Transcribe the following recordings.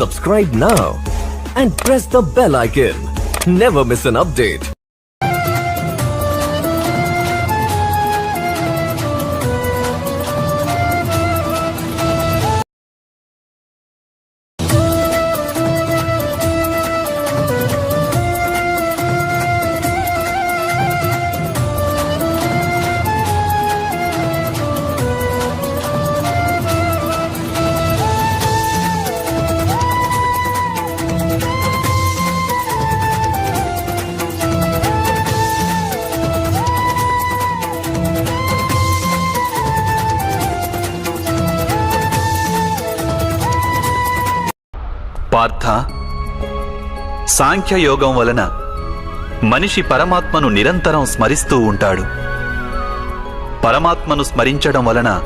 Subscribe now and press the bell icon. Never miss an update. Partha, సాంఖ్యయోగం వలన మనిషి పరమాత్మను నిరంతరం స్మరిస్తూ ఉంటాడు. పరమాత్మను స్మరించడం వలన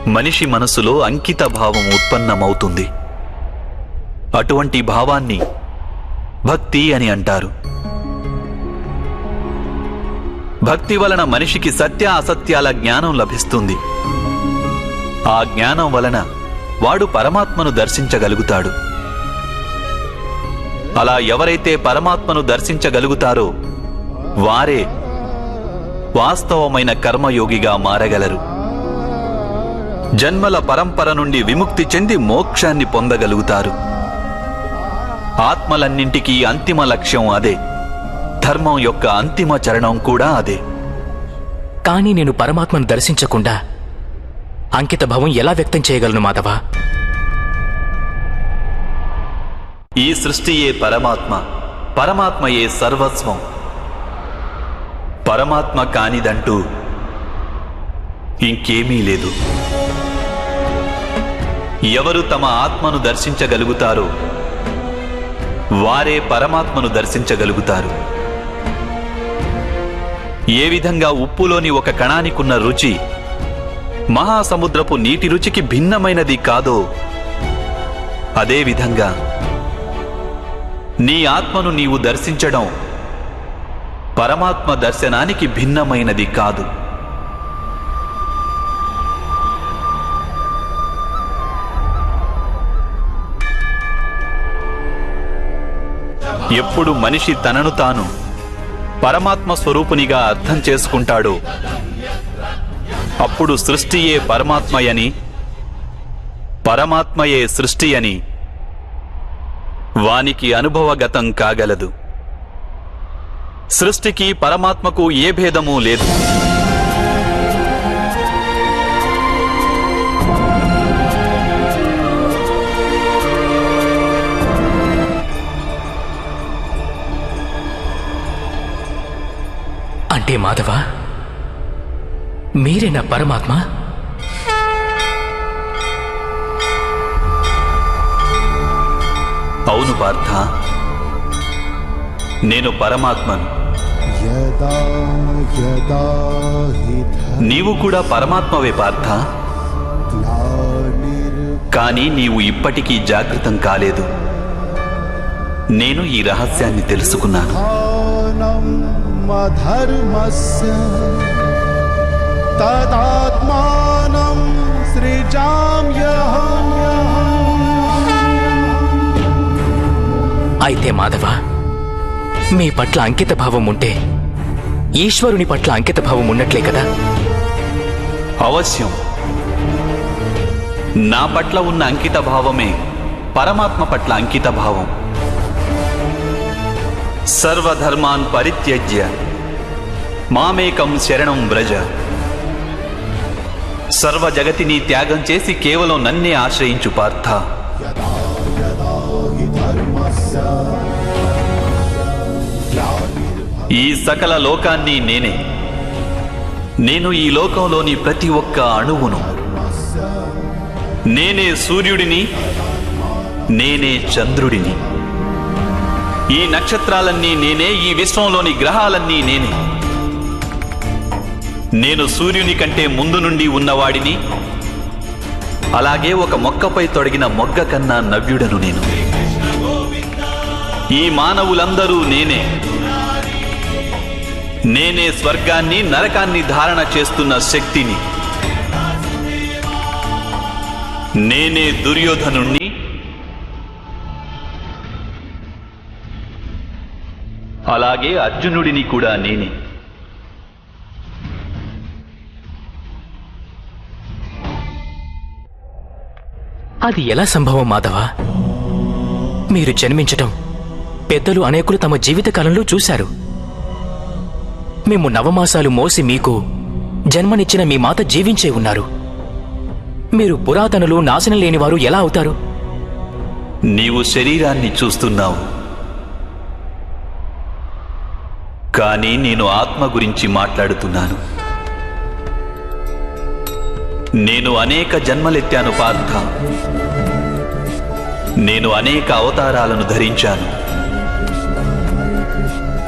మనిషి మనసులో అంకిత భావం ఉత్పన్నమవుతుంది. అటువంటి భావాన్ని భక్తి అని అంటారు. భక్తి వలన మనిషికి సత్య అసత్యాల జ్ఞానం లభిస్తుంది. ఆ జ్ఞానం వలన వాడు పరమాత్మను దర్శించగలుగుతాడు. అలా ఎవరైతే పరమాత్మను దర్శించగలుగుతారో వారే వాస్తవమైన కర్మయోగిగా మారగలరు. జన్మల పరంపర నుండి విముక్తి చెంది మోక్షాన్ని పొందగలుగుతారు. ఆత్మలన్నింటికీ అంతిమ లక్ష్యం అదే. ధర్మం యొక్క అంతిమ చరణం కూడా అదే. కానీ నేను పరమాత్మను దర్శించకుండా అంకిత భావం ఎలా వ్యక్తం చేయగలను మాధవ? ఈ సృష్టియే పరమాత్మ, పరమాత్మయే సర్వస్వం. పరమాత్మ కానిదంటూ ఇంకేమీ లేదు. ఎవరు తమ ఆత్మను దర్శించగలుగుతారో వారే పరమాత్మను దర్శించగలుగుతారు. ఏ విధంగా ఉప్పులోని ఒక కణానికున్న రుచి మహాసముద్రపు నీటి రుచికి భిన్నమైనది కాదో, అదేవిధంగా నీ ఆత్మను నీవు దర్శించడం పరమాత్మ దర్శనానికి భిన్నమైనది కాదు. ఎప్పుడు మనిషి తనను తాను పరమాత్మ స్వరూపునిగా అర్థం చేసుకుంటాడో అప్పుడు సృష్టియే పరమాత్మయని, పరమాత్మయే సృష్టి అని వానికి అనుభవగతం కాగలదు. సృష్టికి పరమాత్మకు ఏ భేదమూ లేదు. అంటే మాధవ, మీరేనా పరమాత్మ? అవును పార్థ, నేను పరమాత్మను. నీవు కూడా పరమాత్మవే పార్థ. కానీ నీవు ఇప్పటికీ జాగృతం కాలేదు. నేను ఈ రహస్యాన్ని తెలుసుకున్నాను. తదాత్మానం సృజామ్యహం. అయితే మాధవ, మీ పట్ల అంకిత భావం ఉంటే ఈశ్వరుని పట్ల అంకిత భావం ఉన్నట్లే కదా? అవశ్యం. నా పట్ల ఉన్న అంకిత భావమే పరమాత్మ పట్ల అంకిత భావం. సర్వధర్మాన్ పరిత్యజ్య మామేకం శరణం వ్రజ. సర్వ జగతిని త్యాగం చేసి కేవలం నన్నే ఆశ్రయించు పార్థ. ఈ సకల లోకాన్ని నేనే. నేను ఈ లోకంలోని ప్రతి ఒక్క అణువును. నేనే సూర్యుడిని, నేనే చంద్రుడిని. ఈ నక్షత్రాలన్నీ నేనే, ఈ విశ్వంలోని గ్రహాలన్నీ నేనే. నేను సూర్యుని కంటే ముందు నుండి ఉన్నవాడిని. అలాగే ఒక మొక్కపై తొడిగిన మొగ్గ కన్నా నవ్యుడను నేను. ఈ మానవులందరూ నేనే. నేనే స్వర్గాన్ని నరకాన్ని ధారణ చేస్తున్న శక్తిని. నేనే దుర్యోధనుణ్ణి, అలాగే అర్జునుడిని కూడా నేనే. అది ఎలా సంభవం మాధవ? మీరు జన్మించటం పెద్దలు అనేకులు తమ జీవితకాలంలో చూశారు. మేము నవమాసాలు మోసి మీకు జన్మనిచ్చిన మీ మాత జీవించే ఉన్నారు. మీరు పురాతనులు, నాశనం లేనివారు ఎలా అవుతారు? నీవు శరీరాన్ని చూస్తున్నావు, కానీ నేను ఆత్మ గురించి మాట్లాడుతున్నాను. నేను అనేక జన్మలెత్తాను పార్థ. నేను అనేక అవతారాలను ధరించాను.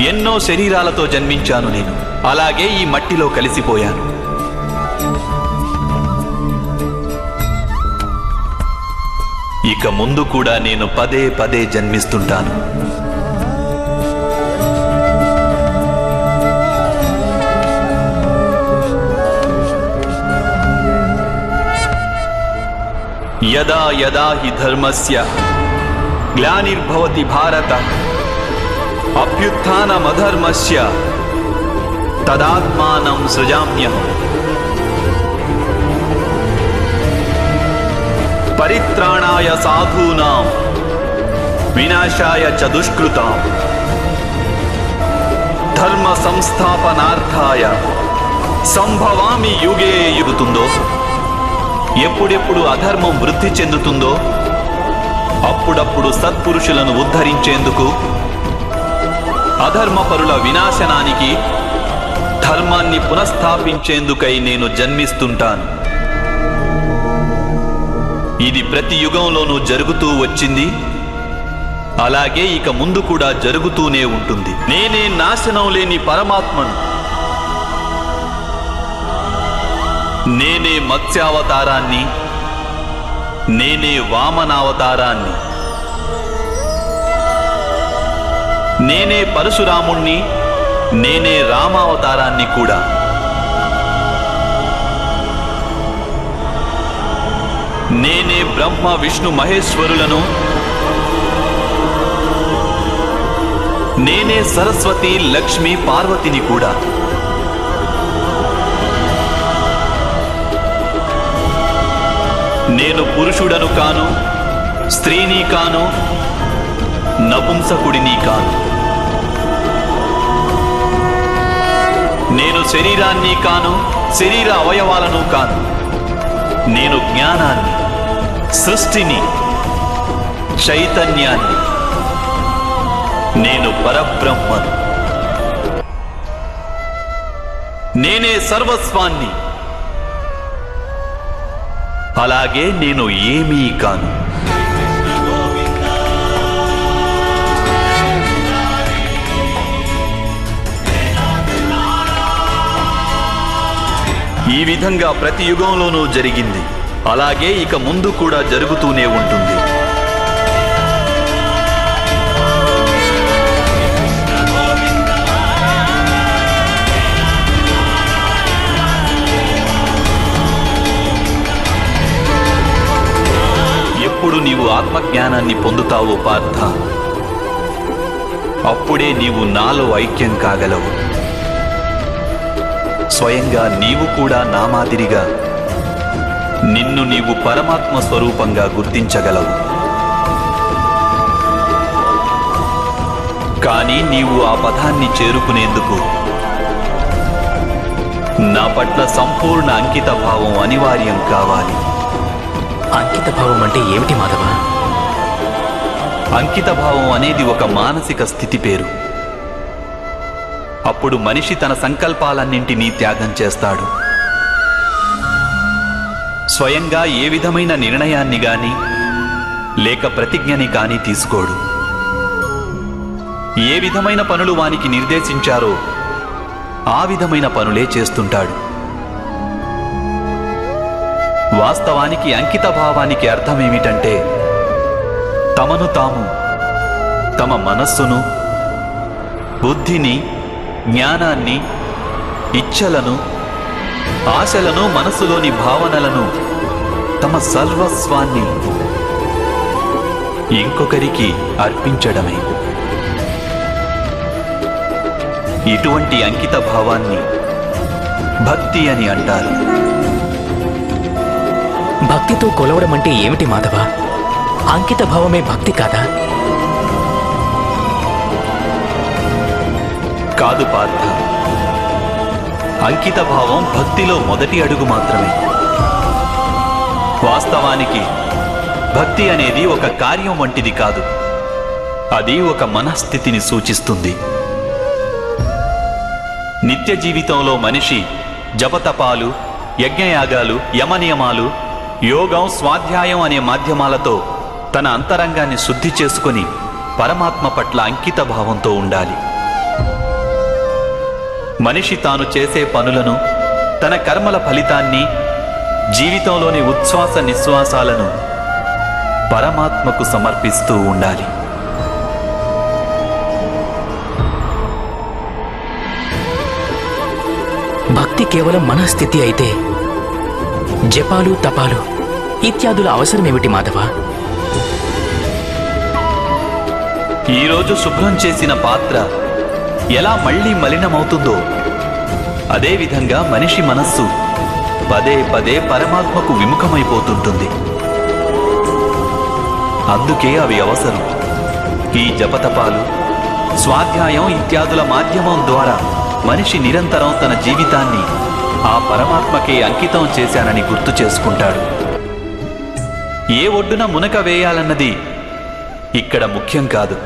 ఎన్నో శరీరాలతో జన్మించాను నేను. అలాగే ఈ మట్టిలో కలిసిపోయాను. ఇక ముందు కూడా నేను పదే పదే జన్మిస్తుంటాను. యదా యదా హి ధర్మస్య గ్లానిర్భవతి భారత అభ్యుత్థానమధర్మస్య తదాత్మానం సృజామ్యహం. పరిత్రాణాయ సాధూనాం వినాశాయ చ దుష్కృతాం ధర్మ సంస్థాపనార్థాయ సంభవామి యుగే యుగుతుందో, ఎప్పుడెప్పుడు అధర్మం వృద్ధి చెందుతుందో అప్పుడప్పుడు సత్పురుషులను ఉద్ధరించేందుకు, అధర్మపరుల వినాశనానికి, ధర్మాన్ని పునఃస్థాపించేందుకై నేను జన్మిస్తుంటాను. ఇది ప్రతి యుగంలోనూ జరుగుతూ వచ్చింది. అలాగే ఇక ముందు కూడా జరుగుతూనే ఉంటుంది. నేనే నాశనం లేని పరమాత్మను. నేనే మత్స్యావతారాన్ని, నేనే వామనావతారాన్ని, నేనే పరశురాముణ్ణి, నేనే రామావతారాన్ని కూడా. నేనే బ్రహ్మ విష్ణు మహేశ్వరులను, నేనే సరస్వతి లక్ష్మి పార్వతిని కూడా. నేను పురుషుడను కాను, స్త్రీని కాను, నపుంసకుడిని కాను. నేను శరీరాన్ని కాను, శరీర అవయవాలను కాను. నేను జ్ఞానాన్ని, సృష్టిని, చైతన్యాన్ని. నేను పరబ్రహ్మను. నేనే సర్వస్వాన్ని. అలాగే నేను ఏమీ కాను. ఈ విధంగా ప్రతి యుగంలోనూ జరిగింది. అలాగే ఇక ముందు కూడా జరుగుతూనే ఉంటుంది. ఎప్పుడు నీవు ఆత్మజ్ఞానాన్ని పొందుతావో పార్థ, అప్పుడే నీవు నాలో ఐక్యం కాగలవు. స్వయంగా నీవు కూడా నా మాదిరిగా నిన్ను నీవు పరమాత్మ స్వరూపంగా గుర్తించగలవు. కానీ నీవు ఆ పదాన్ని చేరుకునేందుకు నా పట్ల సంపూర్ణ అంకిత భావం అనివార్యం కావాలి. అంకిత భావం అంటే ఏమిటి మాధవ? అంకిత భావం అనేది ఒక మానసిక స్థితి పేరు. అప్పుడు మనిషి తన సంకల్పాలన్నింటినీ త్యాగం చేస్తాడు. స్వయంగా ఏ విధమైన నిర్ణయాన్ని గాని లేక ప్రతిజ్ఞని కాని తీసుకోడు. ఏ విధమైన పనులు వానికి నిర్దేశించారో ఆ విధమైన పనులే చేస్తుంటాడు. వాస్తవానికి అంకిత భావానికి అర్థమేమిటంటే, తమను తాము, తమ మనస్సును, బుద్ధిని, జ్ఞానాన్ని, ఇచ్ఛలను, ఆశలను, మనసులోని భావనలను, తమ సర్వస్వాన్ని ఇంకొకరికి అర్పించడమే. ఇటువంటి అంకిత భావాన్ని భక్తి అని అంటారు. భక్తితో కొలవడం అంటే ఏమిటి మాధవ? అంకిత భావమే భక్తి కాదా? కాదు పార్థ, అంకిత భావం భక్తిలో మొదటి అడుగు మాత్రమే. వాస్తవానికి భక్తి అనేది ఒక కార్యం వంటిది కాదు, అది ఒక మనస్థితిని సూచిస్తుంది. నిత్య జీవితంలో మనిషి జపతపాలు, యజ్ఞయాగాలు, యమనియమాలు, యోగం, స్వాధ్యాయం అనే మాధ్యమాలతో తన అంతరంగాన్ని శుద్ధి చేసుకుని పరమాత్మ పట్ల అంకిత భావంతో ఉండాలి. మనిషి తాను చేసే పనులను, తన కర్మల ఫలితాన్ని, జీవితంలోని ఉచ్ఛ్వాస నిశ్వాసాలను పరమాత్మకు సమర్పిస్తూ ఉండాలి. భక్తి కేవలం మనస్థితి అయితే జపాలు, తపాలు ఇత్యాదుల అవసరమేమిటి మాధవ? ఈరోజు శుభ్రం చేసిన పాత్ర ఎలా మళ్లీ మలినమవుతుందో అదేవిధంగా మనిషి మనస్సు పదే పదే పరమాత్మకు విముఖమైపోతుంటుంది. అందుకే అవి అవసరం. ఈ జపతపాలు, స్వాధ్యాయం ఇత్యాదుల మాధ్యమం ద్వారా మనిషి నిరంతరం తన జీవితాన్ని ఆ పరమాత్మకే అంకితం చేశానని గుర్తు చేసుకుంటాడు. ఏ ఒడ్డున మునక వేయాలన్నది ఇక్కడ ముఖ్యం కాదు.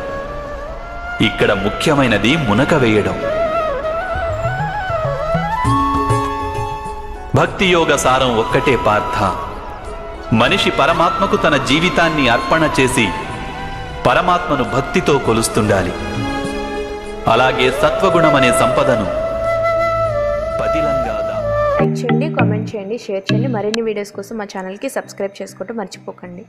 ఇక్కడ ముఖ్యమైనది మునక వేయడం. భక్తి యోగ సారం ఒక్కటే పార్థ. మనిషి పరమాత్మకు తన జీవితాన్ని అర్పణ చేసి పరమాత్మను భక్తితో కొలుస్తుండాలి. అలాగే సత్వగుణమనే సంపదను పదిలంగా లైక్ చేయండి, కామెంట్ చేయండి, షేర్ చేయండి. మరిన్ని వీడియోస్ కోసం మా ఛానల్కి సబ్స్క్రైబ్ చేసుకోవడం మర్చిపోకండి.